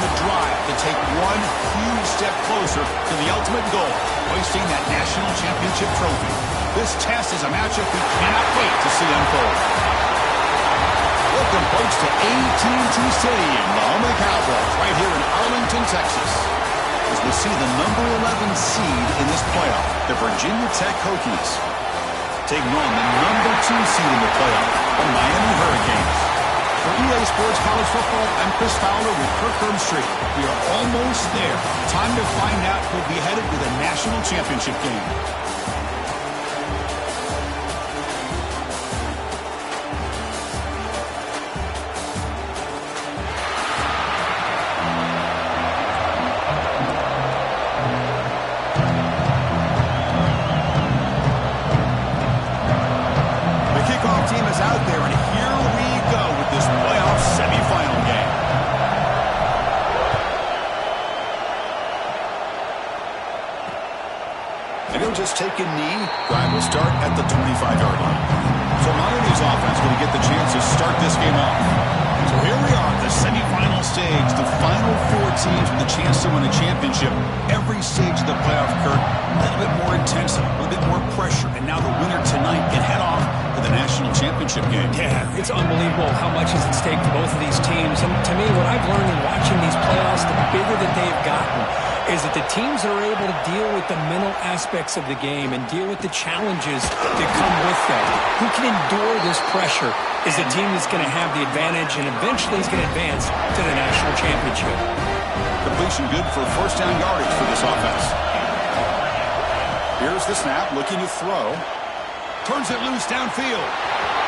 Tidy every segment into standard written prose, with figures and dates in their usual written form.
the drive to take one huge step closer to the ultimate goal, hoisting that national championship trophy. This test is a matchup we cannot wait to see unfold. Welcome, folks, to AT&T Stadium, the home of the Cowboys, right here in Arlington, Texas. As we see the number 11 seed in this playoff, the Virginia Tech Hokies, taking on the number 2 seed in the playoff, the Miami Hurricanes. For EA Sports College Football, I'm Chris Fowler with Kirk Herbstreit. We are almost there. Time to find out who'll be headed to the national championship game. Take a knee. Drive will start at the 25-yard line. So Miami's offense going to get the chance to start this game off. So here we are, the semifinal stage, the final 4 teams with a chance to win a championship. Every stage of the playoff, Kurt, a little bit more intensity, a little bit more pressure, and now the winner tonight can head off to the national championship game. Yeah, it's unbelievable how much is at stake for both of these teams. And to me, what I've learned in watching these playoffs, the bigger that they've gotten, is that the teams that are able to deal with the mental aspects of the game and deal with the challenges that come with them, who can endure this pressure, is the team that's going to have the advantage and eventually is going to advance to the national championship. Completion good for first down yardage for this offense. Here's the snap, looking to throw. Turns it loose downfield.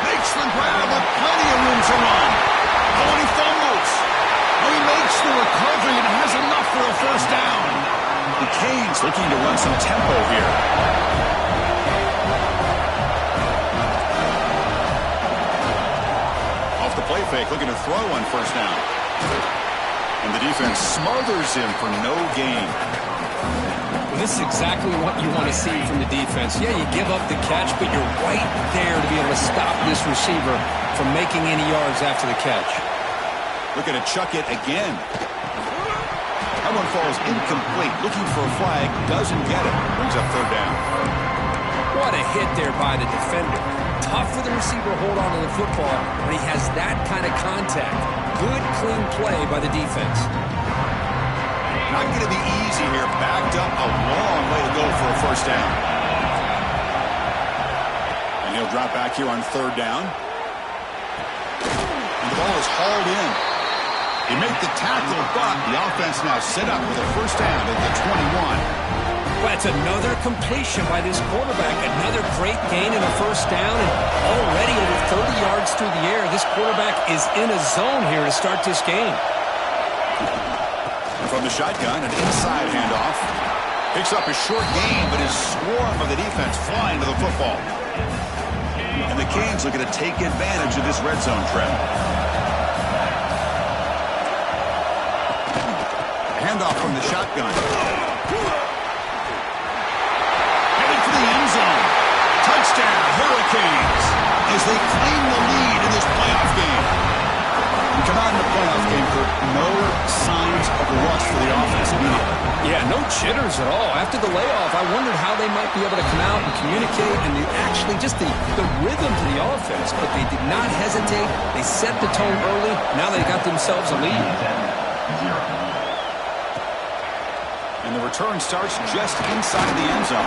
Makes the grab with plenty of room to run. Oh, and he fumbles. Oh, he makes the recovery and has enough for a first down. The Canes looking to run some tempo here. Off the play fake, looking to throw on first down. And the defense smothers him for no gain. Well, this is exactly what you want to see from the defense. Yeah, you give up the catch, but you're right there to be able to stop this receiver from making any yards after the catch. Looking to chuck it again. That one falls incomplete. Looking for a flag. Doesn't get it. Brings up third down. What a hit there by the defender. Tough for the receiver to hold on to the football when he has that kind of contact. Good, clean play by the defense. Not going to be easy here. Backed up a long way to go for a first down. And he'll drop back here on third down. And the ball is hauled in. He made the tackle, but the offense now set up with a first down at the 21. Well, it's another completion by this quarterback. Another great gain in a first down, and already over 30 yards through the air. This quarterback is in a zone here to start this game. From the shotgun, an inside handoff. Picks up a short gain, but is swarmed by the defense flying to the football. And the Canes looking to take advantage of this red zone trap. Handoff from the shotgun. Headed for the end zone. Touchdown, Hurricanes, as they claim the lead in this playoff game. We come out in the playoff game for no signs of rust for the offense immediately. Yeah, no jitters at all. After the layoff, I wondered how they might be able to come out and communicate and actually just the rhythm to the offense. But they did not hesitate. They set the tone early. Now they got themselves a lead. And the return starts just inside the end zone.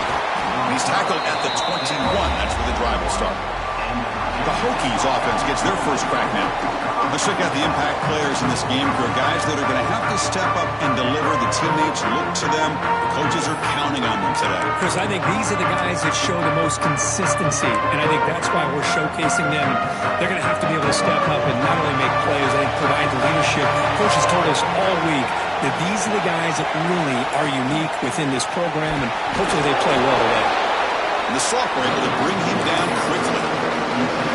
And he's tackled at the 21. That's where the drive will start. The Hokies offense gets their first crack now. Let's check out the impact players in this game. For guys that are going to have to step up and deliver. The teammates look to them. The coaches are counting on them today. Chris, I think these are the guys that show the most consistency, and I think that's why we're showcasing them. They're going to have to be able to step up and not only make plays, I think provide the leadership. Coaches told us all week that these are the guys that really are unique within this program, and hopefully they play well today. And the sophomore able to bring him down quickly.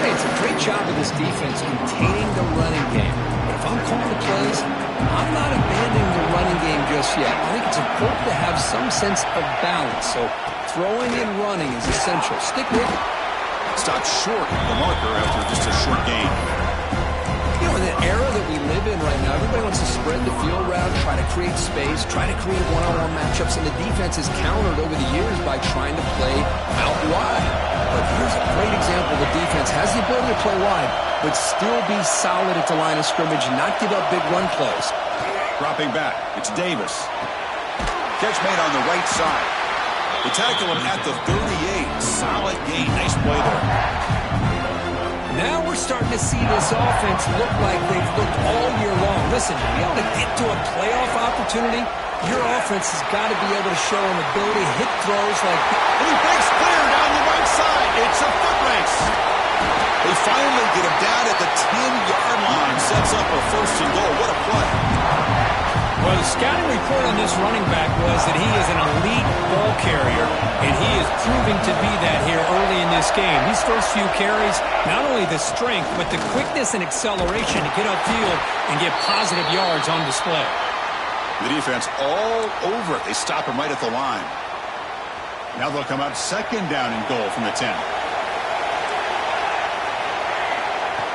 Hey, it's a great job of this defense containing the running game. But if I'm calling the plays, I'm not abandoning the running game just yet. I think it's important to have some sense of balance. So throwing and running is essential. Stick with it. Stopped short of the marker after just a short gain. You know, in the era that we live in right now, everybody wants to spread the field around, try create space, try to create one-on-one matchups, and the defense is countered over the years by trying to play out wide. But here's a great example. The defense has the ability to play wide, but still be solid at the line of scrimmage and not give up big run plays. Dropping back, it's Davis. Catch made on the right side. They tackle him at the 38. Solid gain. Nice play there. Now we're starting to see this offense look like they've looked all year long. Listen, to be able to get to a playoff opportunity, your offense has got to be able to show an ability to hit throws like... And he breaks clear down the right side. It's a foot race. They finally get him down at the 10-yard line. Sets up a first and goal. What a play. Well, the scouting report on this running back was that he is an elite ball carrier, and he is proving to be that here early in this game. These first few carries, not only the strength, but the quickness and acceleration to get upfield and get positive yards on display. The defense all over it. They stop him right at the line. Now they'll come out second down and goal from the 10.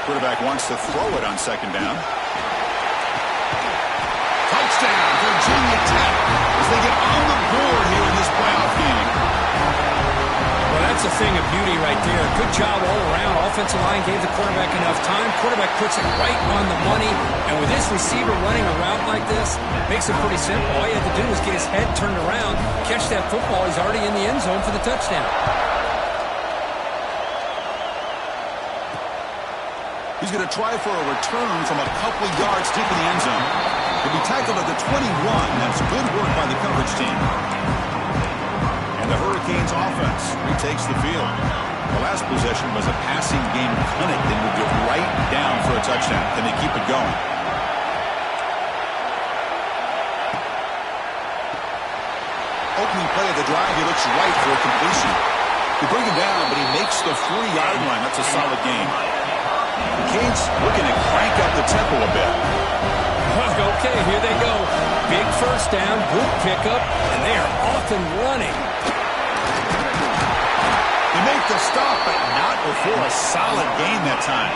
Quarterback wants to throw it on second down. Touchdown, Virginia Tech, as they get on the board here in this playoff game. Well, that's a thing of beauty right there. Good job all around. Offensive line gave the quarterback enough time. Quarterback puts it right on the money. And with this receiver running a route like this, makes it pretty simple. All you have to do is get his head turned around, catch that football. He's already in the end zone for the touchdown. He's going to try for a return from a couple of yards deep in the end zone. He'll be tackled at the 21. That's good work by the coverage team. And the Hurricanes offense retakes the field. The last possession was a passing game clinic. They moved it right down for a touchdown. Can they keep it going? Opening play of the drive, he looks right for a completion. They bring him down, but he makes the 40-yard line. That's a solid game. The Canes looking to crank up the tempo a bit. Okay, here they go. Big first down, good pickup, and they are off and running. They make the stop, but not before a solid gain that time.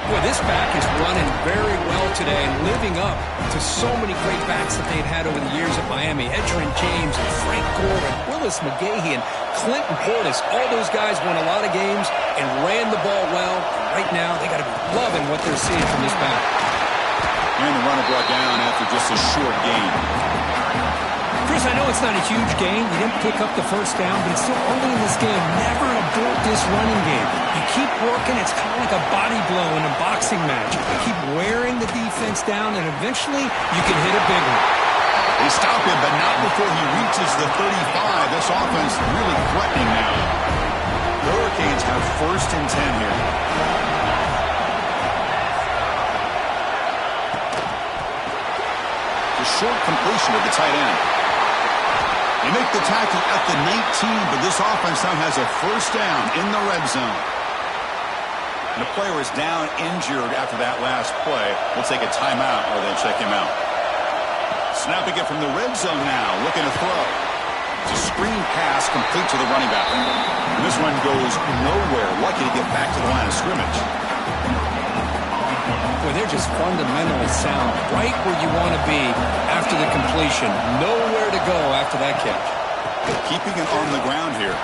Boy, this back is running very well today and living up to so many great backs that they've had over the years at Miami. Edgerrin James and Frank Gore and Willis McGahee and Clinton Portis. All those guys won a lot of games and ran the ball well. Right now, they got to be loving what they're seeing from this back. And the runner brought down after just a short gain. Chris, I know it's not a huge gain. You didn't pick up the first down, but it's still early in this game. Never abort this running game. You keep working. It's kind of like a body blow in a boxing match. You keep wearing the defense down, and eventually you can hit a big one. They stop him, but not before he reaches the 35. This offense really threatening now. The Hurricanes have first and 10 here. The short completion of the tight end. They make the tackle at the 19, but this offense now has a first down in the red zone. And the player is down injured after that last play. We'll take a timeout or they'll check him out. Snapping it from the red zone now, looking to throw. It's a screen pass complete to the running back. And this one goes nowhere. Lucky to get back to the line of scrimmage. Boy, they're just fundamentally sound, right where you want to be after the completion. Nowhere to go after that catch. Keeping it on the ground here.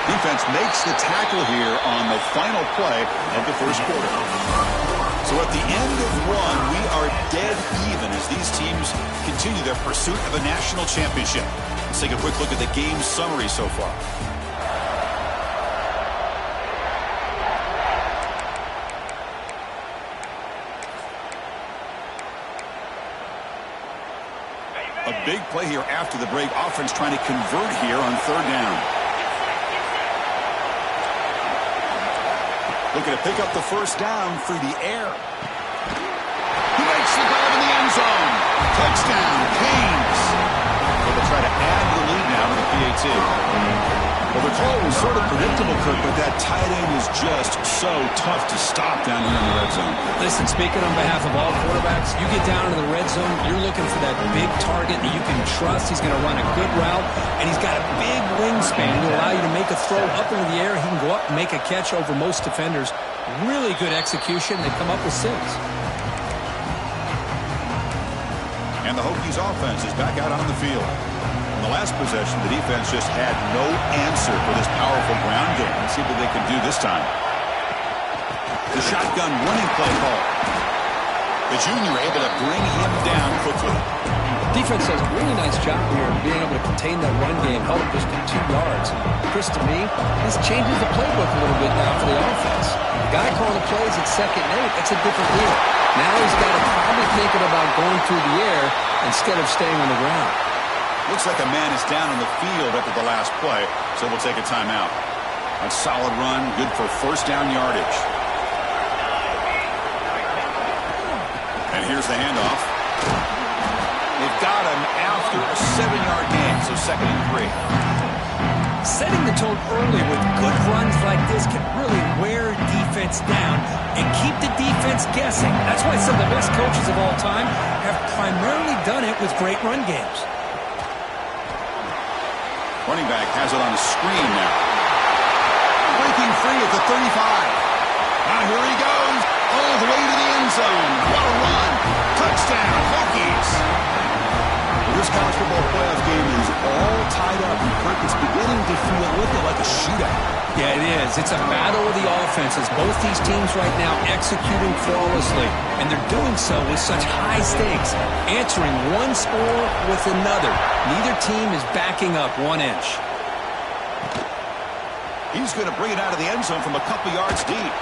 Defense makes the tackle here on the final play of the first quarter. So at the end of one, we are dead even as these teams continue their pursuit of a national championship. Let's take a quick look at the game summary so far. A big play here after the break. Offense trying to convert here on third down. Looking to pick up the first down through the air. He makes the grab in the end zone. Touchdown, Canes. They'll try to add the lead now to the PAT. Well, the call was sort of predictable, Kirk, but that tight end is just so tough to stop down here in the red zone. Listen, speaking on behalf of all quarterbacks, you get down to the red zone, you're looking for that big target that you can trust. He's going to run a good route, and he's got a big wingspan to allow you to make a throw up into the air. He can go up and make a catch over most defenders. Really good execution. They come up with 6. And the Hokies offense is back out on the field. In the last possession, the defense just had no answer for this powerful ground game. Let's see what they can do this time. The shotgun running play call. The junior able to bring him down quickly. Defense does a really nice job here of being able to contain that run game, held him just to 2 yards. Chris, to me, this changes the playbook a little bit now for the offense. The guy calling the plays at 2nd and 8, that's a different deal. Now he's got to probably thinking about going through the air instead of staying on the ground. Looks like a man is down on the field after the last play, so we'll take a timeout. A solid run, good for first down yardage. And here's the handoff. They've got him after a 7-yard gain, so 2nd and 3. Setting the tone early with good runs like this can really wear defense down and keep the defense guessing. That's why some of the best coaches of all time have primarily done it with great run games. Running back has it on the screen now. Breaking free at the 35. Now here he goes, all the way to the end zone. What a run. Touchdown, Hokies. This college football playoff game is all tied up. Kirk, it's beginning to feel a little like a shootout. Yeah, it is. It's a battle of the offenses. Both these teams right now executing flawlessly, and they're doing so with such high stakes, answering one score with another. Neither team is backing up 1 inch. He's going to bring it out of the end zone from a couple yards deep.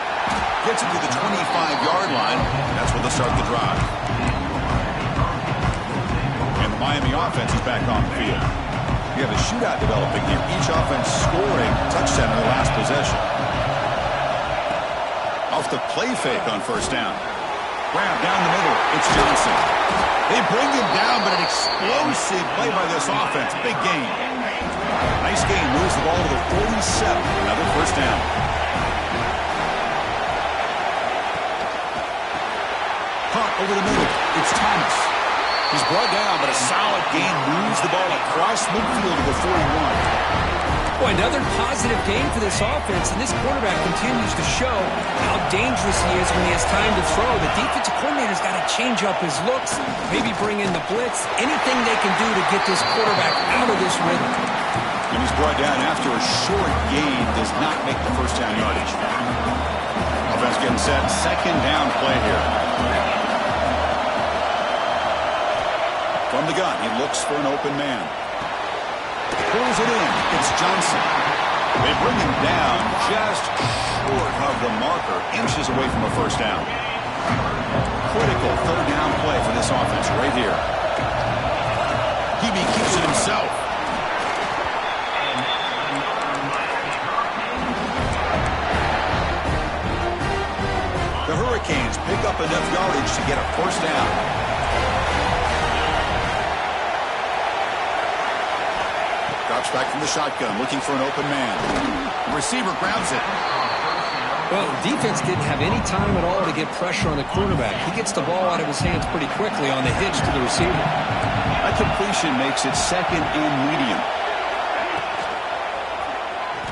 Gets it to the 25-yard line. That's where they'll start the drive. And the Miami offense is back on the field. You have a shootout developing here. Each offense scoring a touchdown in the last possession. Off the play fake on first down. Grab down the middle. It's Johnson. They bring him down, but an explosive play by this offense. Big gain. Nice gain. Moves the ball to the 47. Another first down. Punt over the middle. It's Thomas. He's brought down, but a solid gain moves the ball across midfield to the 41. Boy, another positive game for this offense, and this quarterback continues to show how dangerous he is when he has time to throw. The defensive coordinator's got to change up his looks, maybe bring in the blitz, anything they can do to get this quarterback out of this rhythm. And he's brought down after a short gain, does not make the first down yardage. Offense getting set, 2nd down play here. From the gun, he looks for an open man. Pulls it in. It's Johnson. They bring him down just short of the marker, inches away from a first down. Critical 3rd down play for this offense right here. Hebe keeps it himself. The Hurricanes pick up enough yardage to get a first down. Drops back from the shotgun, looking for an open man. The receiver grabs it. Well, defense didn't have any time at all to get pressure on the quarterback. He gets the ball out of his hands pretty quickly on the hitch to the receiver. That completion makes it 2nd and medium.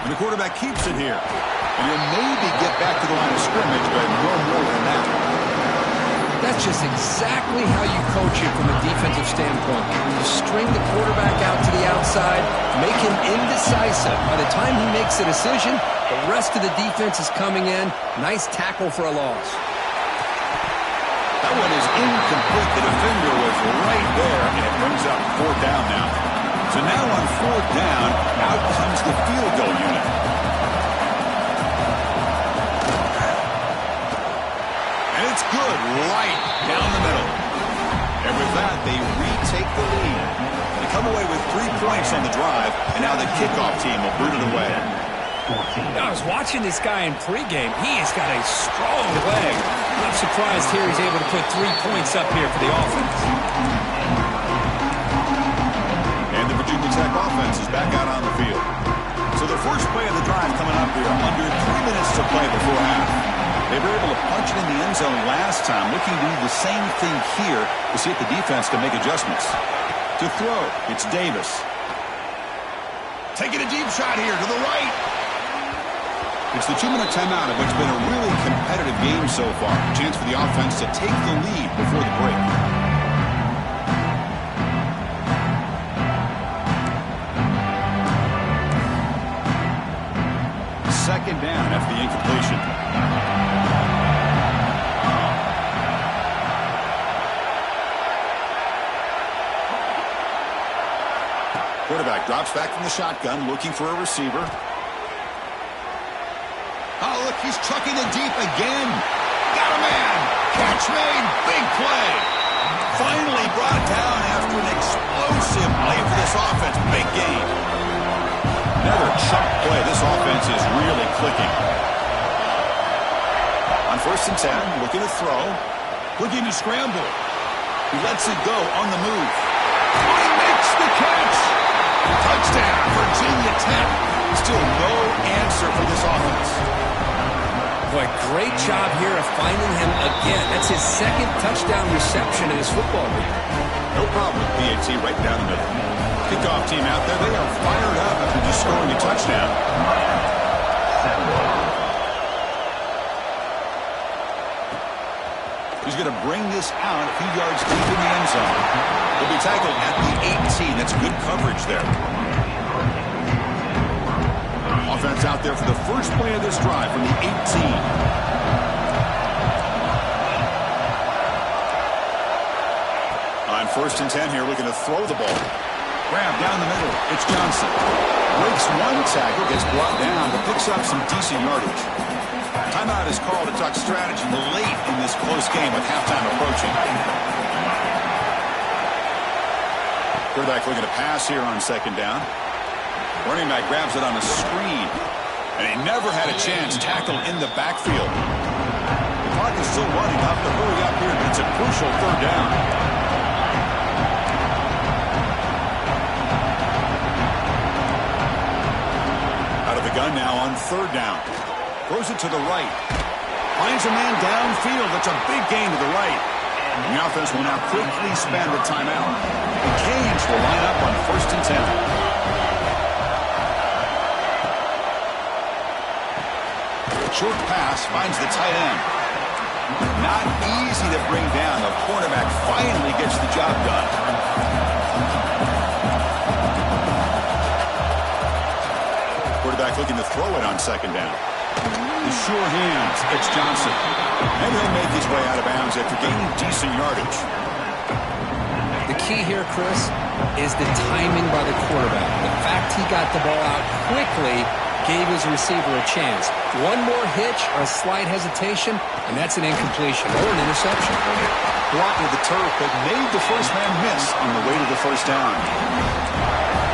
And the quarterback keeps it here. And he'll maybe get back to the line of scrimmage, but no more than that. That's just exactly how you coach it from a defensive standpoint. You string the quarterback out to the outside, make him indecisive. By the time he makes a decision, the rest of the defense is coming in. Nice tackle for a loss. That one is incomplete. The defender was right there, and it brings up 4th down now. So now on 4th down, out comes the field goal unit. And it's good right down the middle. And with that, they retake the lead. They come away with 3 points on the drive, and now the kickoff team will boot it away. I was watching this guy in pregame. He has got a strong leg. I'm surprised here he's able to put 3 points up here for the offense. And the Virginia Tech offense is back out on the field. So the first play of the drive coming up here, under 3 minutes to play before half. They were able to punch it in the end zone last time, looking to do the same thing here to see if the defense can make adjustments. To throw, it's Davis. Taking a deep shot here to the right. It's the 2-minute timeout of what's been a really competitive game so far. A chance for the offense to take the lead before the break. second down after the incompletion. Quarterback drops back from the shotgun, looking for a receiver. Oh, look, he's trucking it deep again. Got a man. Catch made. Big play. Finally brought down after an explosive play for this offense. Big game. Another chunk play. This offense is really clicking. On 1st and 10, looking to throw. Looking to scramble. He lets it go on the move. Oh, he makes the catch. Touchdown, Virginia Tech. Still no answer for this offense. Boy, great job here of finding him again. That's his second touchdown reception in his football game. No problem with PAT right down the middle. Kickoff team out there, they are fired up after just scoring a touchdown. He's going to bring this out a few yards deep in the end zone. He'll be tackled at the 18. That's good coverage there. Offense out there for the first play of this drive from the 18. On 1st and 10 here, looking to throw the ball. Grab down the middle. It's Johnson. Breaks one tackle, gets brought down, but picks up some decent yardage. Timeout is called to talk strategy late in this close game with halftime approaching. Quarterback looking to pass here on 2nd down. Running back grabs it on a screen. And he never had a chance tackled in the backfield. The clock is still running. Have to hurry up here, but it's a crucial 3rd down. Out of the gun now on 3rd down. Throws it to the right. Finds a man downfield. That's a big gain to the right. And the offense will now quickly spend the timeout. The Canes will line up on 1st and 10. Short pass finds the tight end. Not easy to bring down. The quarterback finally gets the job done. Quarterback looking to throw it on 2nd down. The sure hands. It's Johnson. And he'll make his way out of bounds after gaining decent yardage. The key here, Chris, is the timing by the quarterback. The fact he got the ball out quickly gave his receiver a chance. One more hitch or a slight hesitation, and that's an incompletion or an interception. Blocked with the turf, but made the first man miss on the way to the 1st down.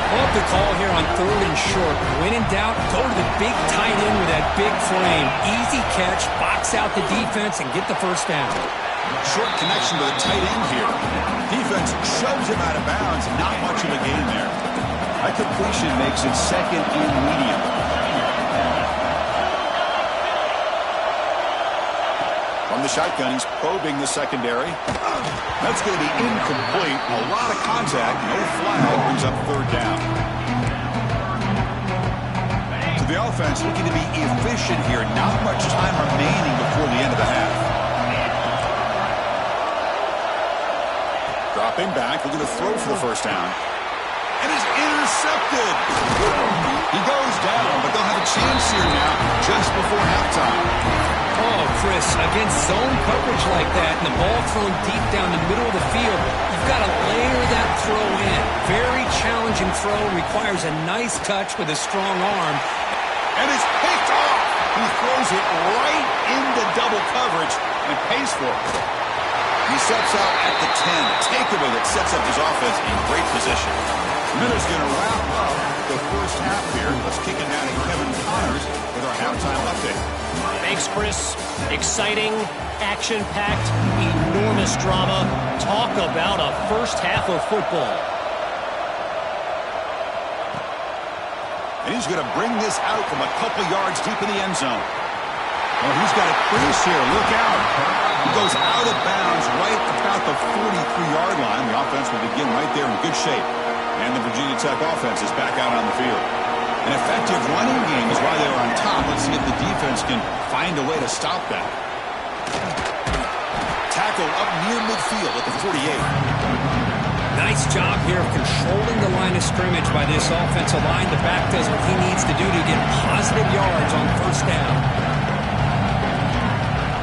Off the call here on 3rd and short. When in doubt, go to the big tight end with that big frame. Easy catch, box out the defense, and get the 1st down. Short connection to the tight end here. Defense shoves him out of bounds. Not much of a gain there. That completion makes it 2nd and medium. From the shotgun, he's probing the secondary. That's going to be incomplete. A lot of contact. No flag. Brings up 3rd down. So the offense looking to be efficient here. Not much time remaining before the end of the half. Dropping back. Looking to throw for the 1st down. And is intercepted. He goes down, but they'll have a chance here now just before halftime. Oh, Chris, against zone coverage like that and the ball thrown deep down the middle of the field, you've got to layer that throw in. Very challenging throw, requires a nice touch with a strong arm. And it's picked off. He throws it right into double coverage and pays for it. He steps out at the 10. Takeaway that sets up his offense in great position. Miller's going to wrap up the first half here. Let's kick it down to Kevin Connors with our halftime update. Thanks, Chris. Exciting, action-packed, enormous drama. Talk about a first half of football. And he's going to bring this out from a couple yards deep in the end zone. Oh, he's got a crease here. Look out. He goes out of bounds right about the 43-yard line. The offense will begin right there in good shape. And the Virginia Tech offense is back out on the field. An effective running game is why they're on top. Let's see if the defense can find a way to stop that. Tackle up near midfield at the 48. Nice job here of controlling the line of scrimmage by this offensive line. The back does what he needs to do to get positive yards on first down.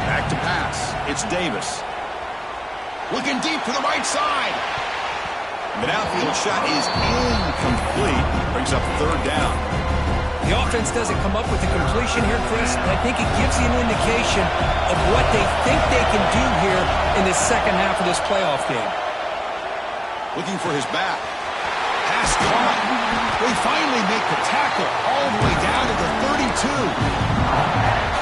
Back to pass. It's Davis. Looking deep to the right side. The downfield shot is incomplete. Brings up third down. The offense doesn't come up with the completion here, Chris. I think it gives you an indication of what they think they can do here in the second half of this playoff game. Looking for his back. Pass caught. They finally make the tackle all the way down to the 32.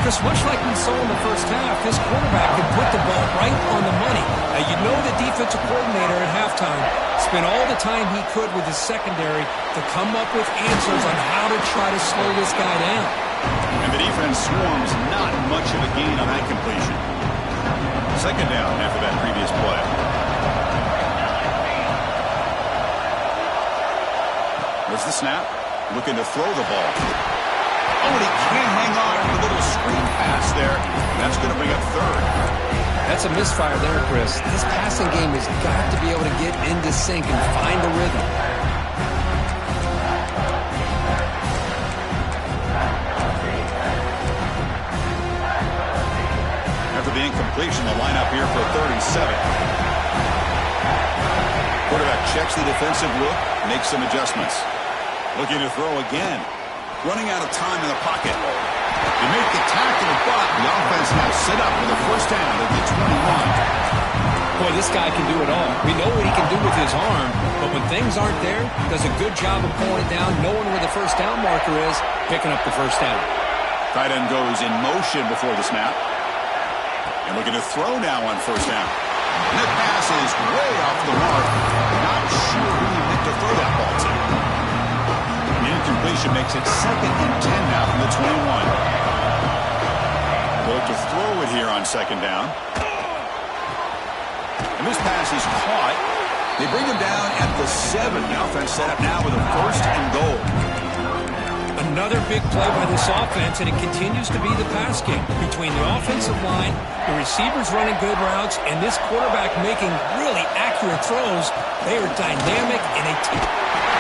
Chris, much like we saw in the first half, this quarterback could put the ball right on the money. Now, you know the defensive coordinator at halftime spent all the time he could with his secondary to come up with answers on how to try to slow this guy down. And the defense swarms not much of a gain on that completion. Second down after that previous play. There's the snap. Looking to throw the ball. Oh, and he can't hang on with a little screen pass there. That's going to bring up third. That's a misfire there, Chris. This passing game has got to be able to get into sync and find a rhythm. After the incompletion, the lineup here for 37. Quarterback checks the defensive look, makes some adjustments. Looking to throw again. Running out of time in the pocket. They make the tackle, but the offense now set up for the first down at the 21. Boy, this guy can do it all. We know what he can do with his arm, but when things aren't there, does a good job of pulling it down, knowing where the first down marker is, picking up the first down. Tight end goes in motion before the snap. And looking to throw now on first down. And that pass is way off the mark. Not sure who he meant to throw that ball to. The incompletion makes it 2nd and 10 now from the 21. Look to throw it here on second down. And this pass is caught. They bring him down at the 7. The offense set up now with a 1st and goal. Another big play by this offense, and it continues to be the pass game. Between the offensive line, the receivers running good routes, and this quarterback making really accurate throws, they are dynamic and a team.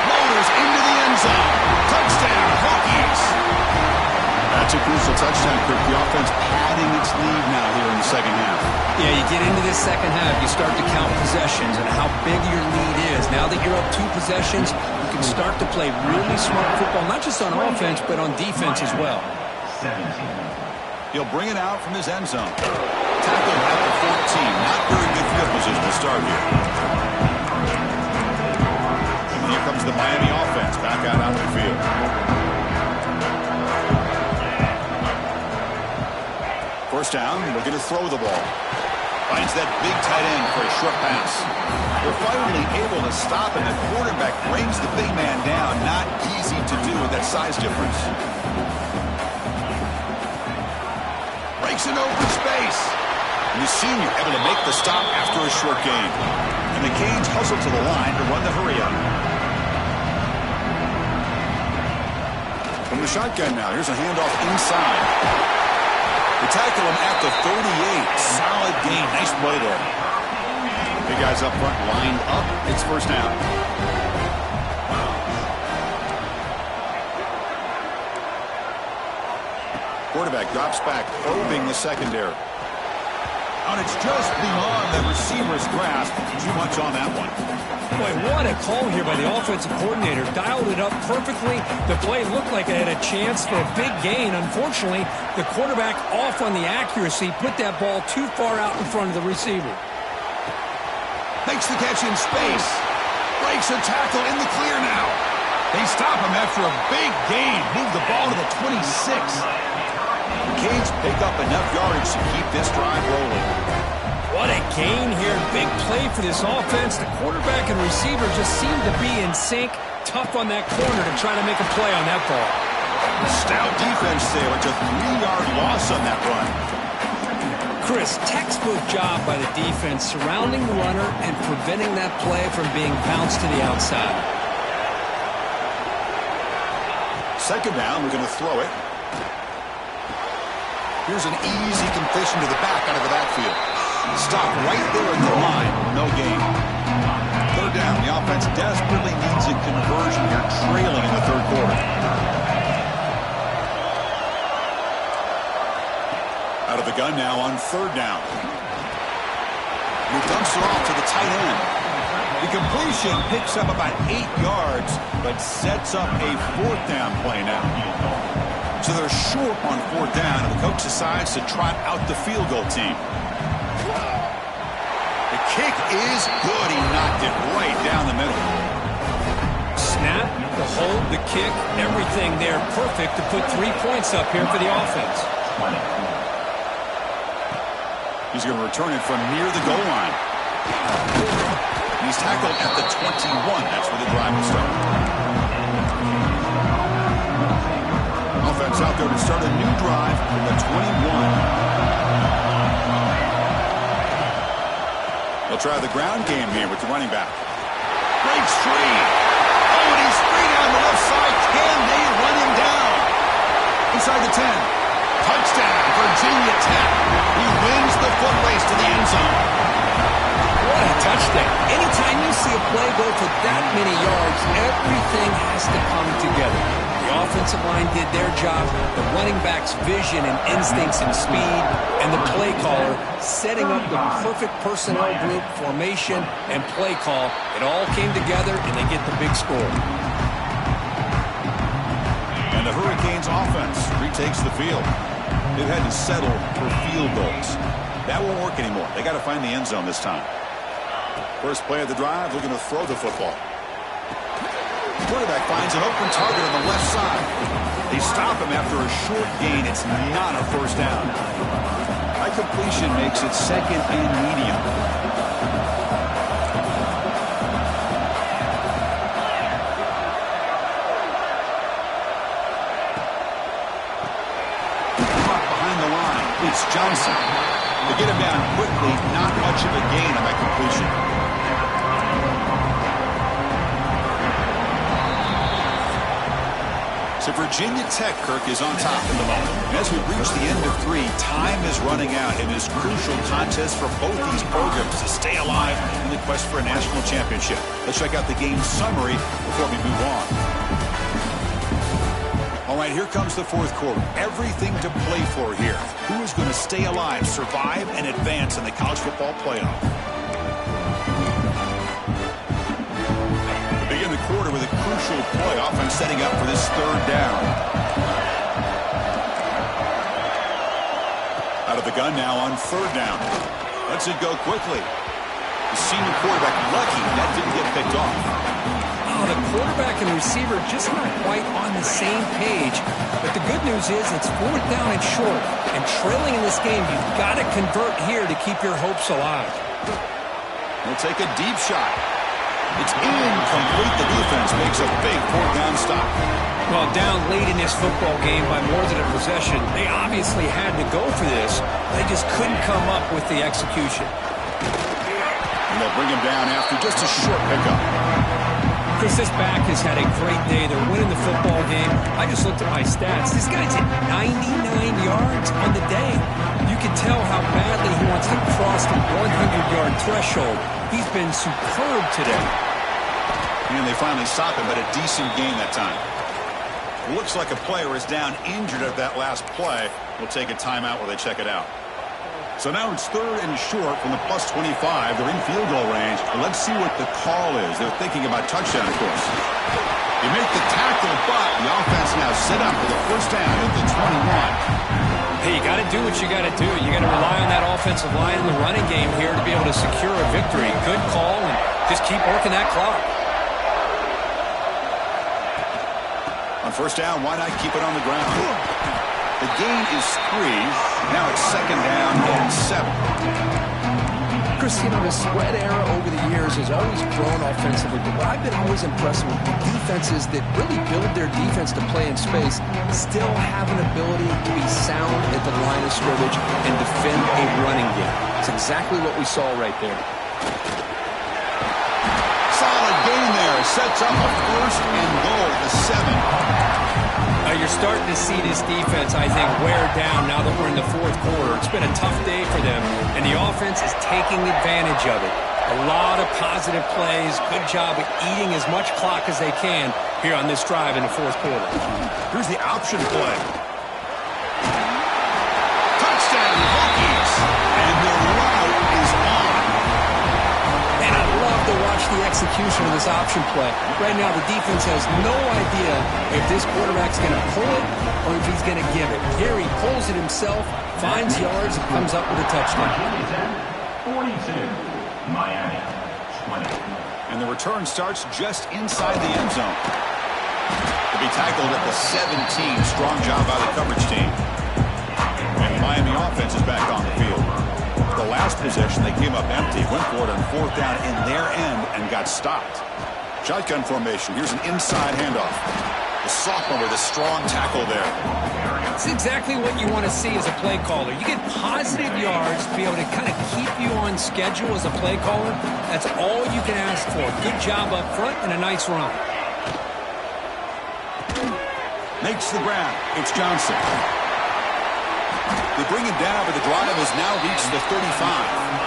Motors into the end zone. Touchdown, Hokies. That's a crucial touchdown, Kirk. The offense padding its lead now here in the second half. Yeah, you get into this second half, you start to count possessions and how big your lead is. Now that you're up 2 possessions, you can start to play really smart football, not just on offense, but on defense as well. He'll bring it out from his end zone. Tackled at the 14. Not very good field position to start here. And here comes the Miami offense back out onto the field. First down, looking to throw the ball. Finds that big tight end for a short pass. They're finally able to stop, and the quarterback brings the big man down. Not easy to do with that size difference. Breaks an open space. And the senior able to make the stop after a short gain. And the Canes hustle to the line to run the hurry up. From the shotgun now, here's a handoff inside. They tackle him at the 38. Solid gain. Nice play there. Big guys up front lined up. It's first down. Quarterback drops back, probing the secondary. And it's just beyond the receiver's grasp. Too much on that one. Boy, what a call here by the offensive coordinator. Dialed it up perfectly. The play looked like it had a chance for a big gain. Unfortunately, the quarterback off on the accuracy, put that ball too far out in front of the receiver. Makes the catch in space. Breaks a tackle in the clear now. They stop him after a big gain. Move the ball to the 26. The Canes pick up enough yardage to keep this drive rolling. What a gain here. Big play for this offense. The quarterback and receiver just seem to be in sync. Tough on that corner to try to make a play on that ball. Stout defense there with a 3-yard loss on that run. Chris, textbook job by the defense surrounding the runner and preventing that play from being bounced to the outside. Second down, we're going to throw it. Here's an easy completion to the back out of the backfield. Stop right there at the line. No gain. Third down. The offense desperately needs a conversion here, trailing in the third quarter. Out of the gun now on third down. He dumps it off to the tight end. The completion picks up about 8 yards, but sets up a fourth down play now. So they're short on fourth down, and the coach decides to trot out the field goal team. The kick is good. He knocked it right down the middle. Snap, the hold, the kick, everything there perfect to put 3 points up here for the offense. He's going to return it from near the goal line. He's tackled at the 21. That's where the drive will start. Offense out there to start a new drive from the 21. They'll try the ground game here with the running back. Breaks free. Oh, and he's free down the left side. Can they run him down? Inside the 10. Touchdown, Virginia Tech. He wins the foot race to the end zone. What a touchdown. Anytime you see a play go for that many yards, everything has to come together. The offensive line did their job, the running back's vision and instincts and speed, and the play caller setting up the perfect personnel group, formation, and play call. It all came together, and they get the big score. And the Hurricanes offense retakes the field. They've had to settle for field goals. That won't work anymore. They got to find the end zone this time. First play of the drive, looking to throw the football. Quarterback finds an open target on the left side. They stop him after a short gain. It's not a first down. High completion makes it second and medium. It's Johnson. To get him down quickly, not much of a gain on that completion. So Virginia Tech, Kirk, is on top in the moment. And as we reach the end of 3, time is running out in this crucial contest for both these programs to stay alive in the quest for a national championship. Let's check out the game summary before we move on. All right, here comes the fourth quarter. Everything to play for here. Who is going to stay alive, survive, and advance in the college football playoff? We begin the quarter with a crucial play, often setting up for this third down. Out of the gun now on third down. Lets it go quickly. The senior quarterback lucky that didn't get picked off. The quarterback and receiver just not quite on the same page. But the good news is it's fourth down and short. And trailing in this game, you've got to convert here to keep your hopes alive. He'll take a deep shot. It's incomplete. The defense makes a big fourth down stop. Well, down late in this football game by more than a possession, they obviously had to go for this. They just couldn't come up with the execution. And they'll bring him down after just a short pickup. Chris, this back has had a great day. They're winning the football game. I just looked at my stats. This guy's hit 99 yards on the day. You can tell how badly he wants to cross the 100-yard threshold. He's been superb today. And they finally stop him, but a decent gain that time. It looks like a player is down injured at that last play. We'll take a timeout while they check it out. So now it's third and short from the plus 25. They're in field goal range. Let's see what the call is. They're thinking about touchdown, of course. You make the tackle, but the offense now set up for the first down at the 21. Hey, you got to do what you got to do. You got to rely on that offensive line in the running game here to be able to secure a victory. Good call, and just keep working that clock. On first down, why not keep it on the ground? The gain is 3. Now it's second down and 7. Chris, you know, the spread era over the years has always grown offensively, but what I've been always impressed with defenses that really build their defense to play in space still have an ability to be sound at the line of scrimmage and defend a running game. It's exactly what we saw right there. Solid gain there. Sets up a first and goal at the 7. A You're starting to see this defense, I think, wear down now that we're in the fourth quarter. It's been a tough day for them, and the offense is taking advantage of it. A lot of positive plays. Good job of eating as much clock as they can here on this drive in the fourth quarter. Here's the option play. Touchdown, Hokies! And the route is on. And I love to watch the execution of this option play. Right now, the defense has no idea if this quarterback's going to pull it or if he's going to give it. Here he pulls it himself, finds yards, and comes up with a touchdown. 42. Miami, 20. And the return starts just inside the end zone. To be tackled at the 17. Strong job by the coverage team. And the Miami offense is back on the field. The last possession, they came up empty, went for it on fourth down in their end and got stopped. Shotgun formation. Here's an inside handoff. The sophomore with a strong tackle there. It's exactly what you want to see as a play caller. You get positive yards to be able to kind of keep you on schedule as a play caller. That's all you can ask for. Good job up front and a nice run. Makes the grab. It's Johnson. They bring him down, but the drive has now reached the 35.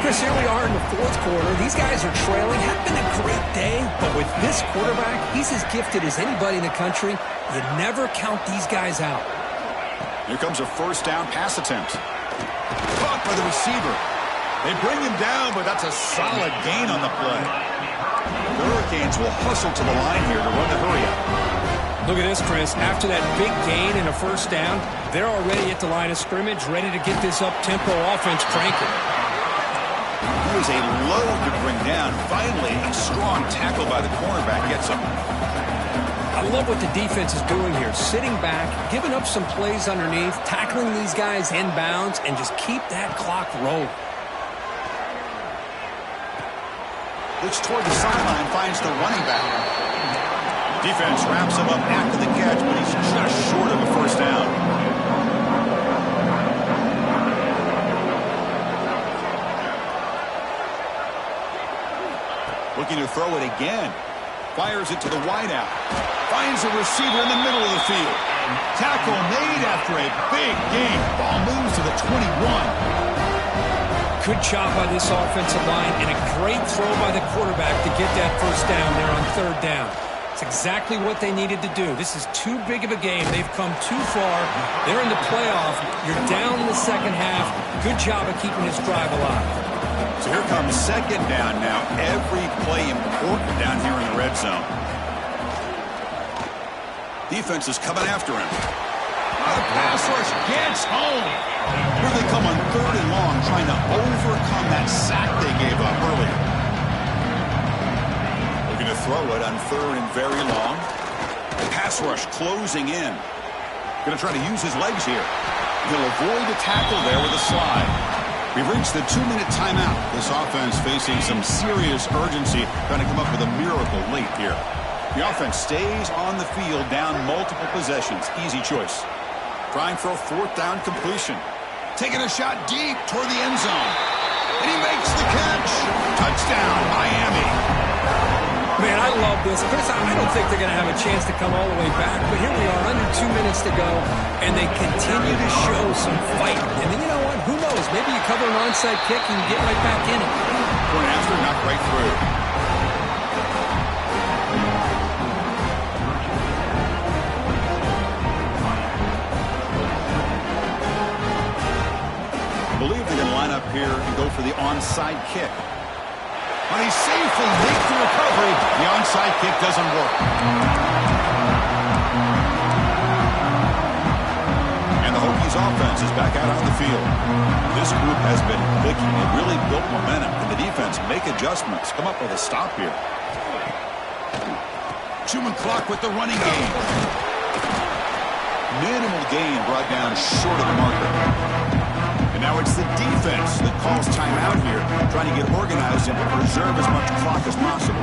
Chris, here we are in the fourth quarter. These guys are trailing. Had been a great day, but with this quarterback, he's as gifted as anybody in the country. You never count these guys out. Here comes a first down pass attempt. Caught by the receiver. They bring him down, but that's a solid gain on the play. The Hurricanes will hustle to the line here to run the hurry up. Look at this, Chris. After that big gain and a first down, they're already at the line of scrimmage, ready to get this up-tempo offense cranking. Here's a load to bring down. Finally, a strong tackle by the cornerback gets him. I love what the defense is doing here. Sitting back, giving up some plays underneath, tackling these guys inbounds, and just keep that clock rolling. Looks toward the sideline, finds the running back. Defense wraps him up after the catch, but he's just short of a first down. Looking to throw it again. Fires it to the wideout. Finds a receiver in the middle of the field. Tackle made after a big gain. Ball moves to the 21. Good job by this offensive line and a great throw by the quarterback to get that first down there on third down. It's exactly what they needed to do. This is too big of a game. They've come too far. They're in the playoff. You're down in the second half. Good job of keeping this drive alive. So here comes second down now. Every play important down here in the red zone. Defense is coming after him. The pass rush gets home. Here they come on third and long, trying to overcome that sack they gave up earlier. Looking to throw it on third and very long. The pass rush closing in. Going to try to use his legs here. He'll avoid the tackle there with a slide. We've reached the 2-minute timeout. This offense facing some serious urgency, trying to come up with a miracle late here. The offense stays on the field, down multiple possessions. Easy choice. Trying for a fourth down completion. Taking a shot deep toward the end zone. And he makes the catch. Touchdown, Miami. Man, I love this. Chris, I don't think they're going to have a chance to come all the way back, but here we are, under 2 minutes to go, and they continue to show some fight. And then, you know what? Who knows? Maybe you cover an onside kick and you get right back in it. Point after, knocked right through. I believe they're going to line up here and go for the onside kick. But he safely makes the recovery. The onside kick doesn't work. And the Hokies offense is back out on the field. This group has been clicking. They've really built momentum. And the defense make adjustments. Come up with a stop here. Chewing clock with the running game. Minimal gain brought down short of the marker. And now it's the defense that calls timeout here, trying to get organized and preserve as much clock as possible.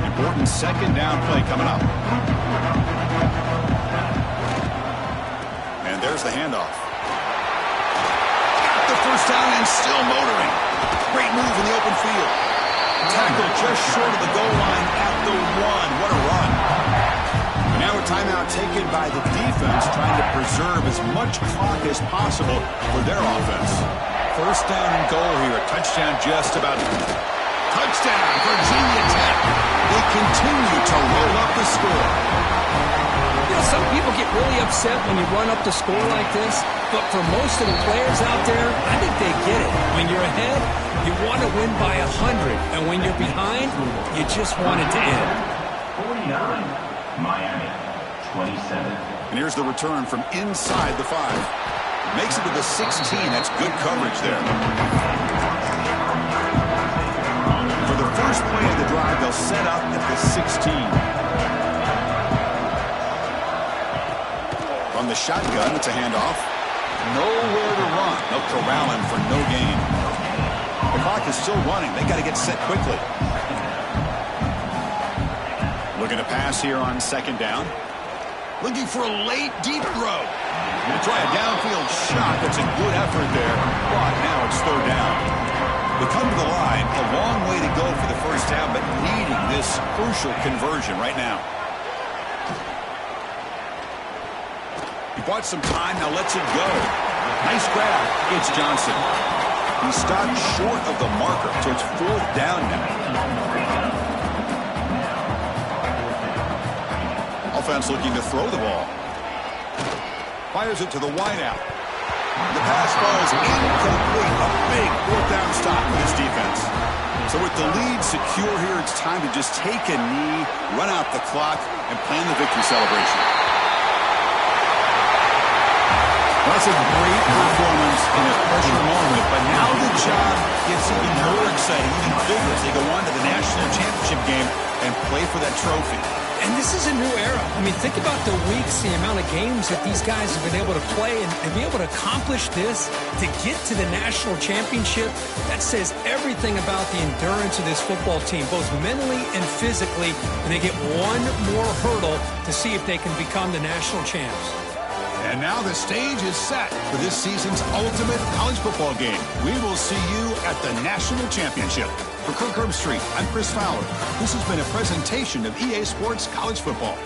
Important second down play coming up. And there's the handoff. Got the first down and still motoring. Great move in the open field. Tackle just short of the goal line at the 1. What a run. And Now a timeout taken by the defense, trying to preserve as much clock as possible for their offense. First down and goal here. Touchdown just about. Touchdown, Virginia Tech. They continue to roll up the score. You know, some people get really upset when you run up the score like this, but for most of the players out there, I think they get it. When you're ahead, you want to win by 100, and when you're behind, you just want it to end. 49, Miami, 27. And here's the return from inside the 5. Makes it to the 16. That's good coverage there. For the first play of the drive, they'll set up at the 16. From the shotgun, it's a handoff. Nowhere to run. They'll corral him for no gain. The clock is still running. They got to get set quickly. Looking to pass here on second down. Looking for a late, deep throw. Going to try a downfield shot. That's a good effort there. But now it's third down. We come to the line. A long way to go for the first down, but needing this crucial conversion right now. He bought some time. Now lets it go. Nice grab. It's Johnson. He stopped short of the marker, so it's fourth down now. Offense looking to throw the ball. Fires it to the wideout. The pass falls incomplete. A big fourth down stop for this defense. So with the lead secure here, it's time to just take a knee, run out the clock, and plan the victory celebration. That's a great performance in a pressure moment, but now the job gets even more exciting, even bigger as they go on to the national championship game and play for that trophy. And this is a new era. I mean, think about the weeks, the amount of games that these guys have been able to play and be able to accomplish this, to get to the national championship. That says everything about the endurance of this football team, both mentally and physically. And they get one more hurdle to see if they can become the national champs. And now the stage is set for this season's ultimate college football game. We will see you at the national championship. For Kirk Herbstreit, I'm Chris Fowler. This has been a presentation of EA Sports College Football.